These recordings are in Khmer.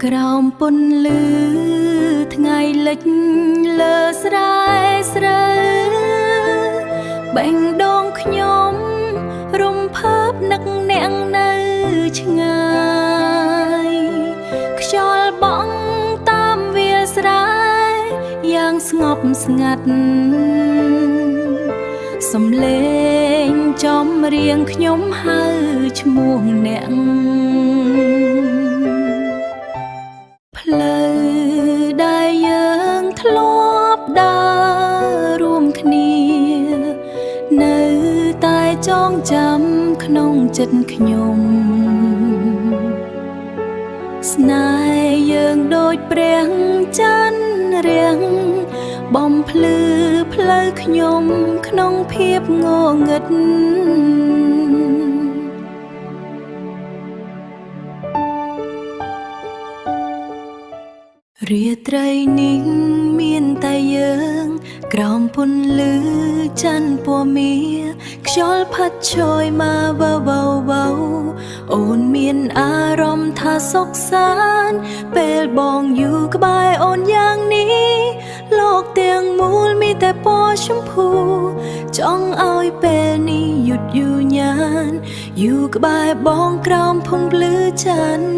ក្រោមពន្លឺថ្ងៃលិចលើស្រែស្រូវបែងដងខ្ញុំរំភើបនឹកអ្នកនៅឆ្ងាយខ្យល់បក់តាមវាលស្រែយ៉ាងស្ងប់ស្ងាត់សំឡេងចំរៀងខ្ញុំហៅឈ្មោះអ្នកផ្លូវដែលយើងធ្លាប់ដើររួមគ្នានៅតែចងចាំក្នុងចិត្តខ្ញុំស្នេហ៍យើងដូចព្រះច័ន្ទរាំងបំភ្លឺផ្លូវខ្ញុំក្នុងភាពងងឹតរាត្រីនេះមានតែយើងក្រោមពន្លឺច័ន្ទពណ៌មាសខ្យល់ផាត់ឈរមកវ៉ៅអូនមានអារម្មណ៍ថាសុខសាន្តពេលបងอยู่ក្បែរអូនយ៉ាងនេះលោកទាំងមូលមានតែពណ៌ชมพูចង់ឲ្យពេលនេះหยุดอยู่ញ៉ានอยู่ក្បែរបងក្រោមភពភ្លឺច័ន្ទ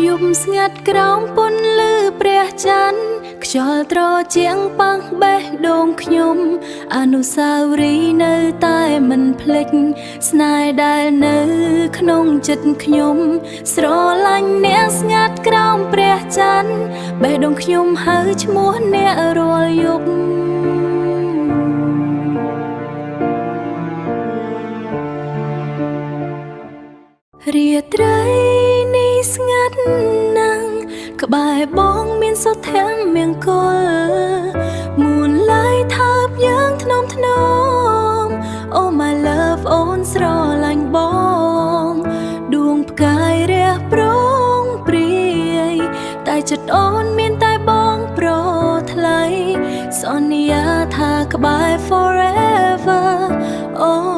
យប់ស្ងាត់ក្រោមពន្លឺព្រះច័ន្ទខ្យល់ត្រជាងប៉ះបេះដូងខ្ញុំអនុស្សាវរីយ៍នៅតែមិនភ្លេចស្នេហ៍ដែលនៅក្នុងចិត្តខ្ញុំស្រឡាញ់អ្នកស្ងាត់ក្រោមព្រះច័ន្ទបេះដូងខ្ញុំហៅឈ្មោះអ្នករាល់យប់រាត្រីនេះស្ងាត់ណាស់ក្បែរបងមានសុទ្ធទាំងមង្គលមួនឡាយថើបយើងថ្នមOh my love អូនស្រឡាញ់បងដួងផ្កាយរះប្រងព្រាយតែចិត្តអូនមានតែបងប្រថ្លៃសន្យាថាក្បែរ forever អូ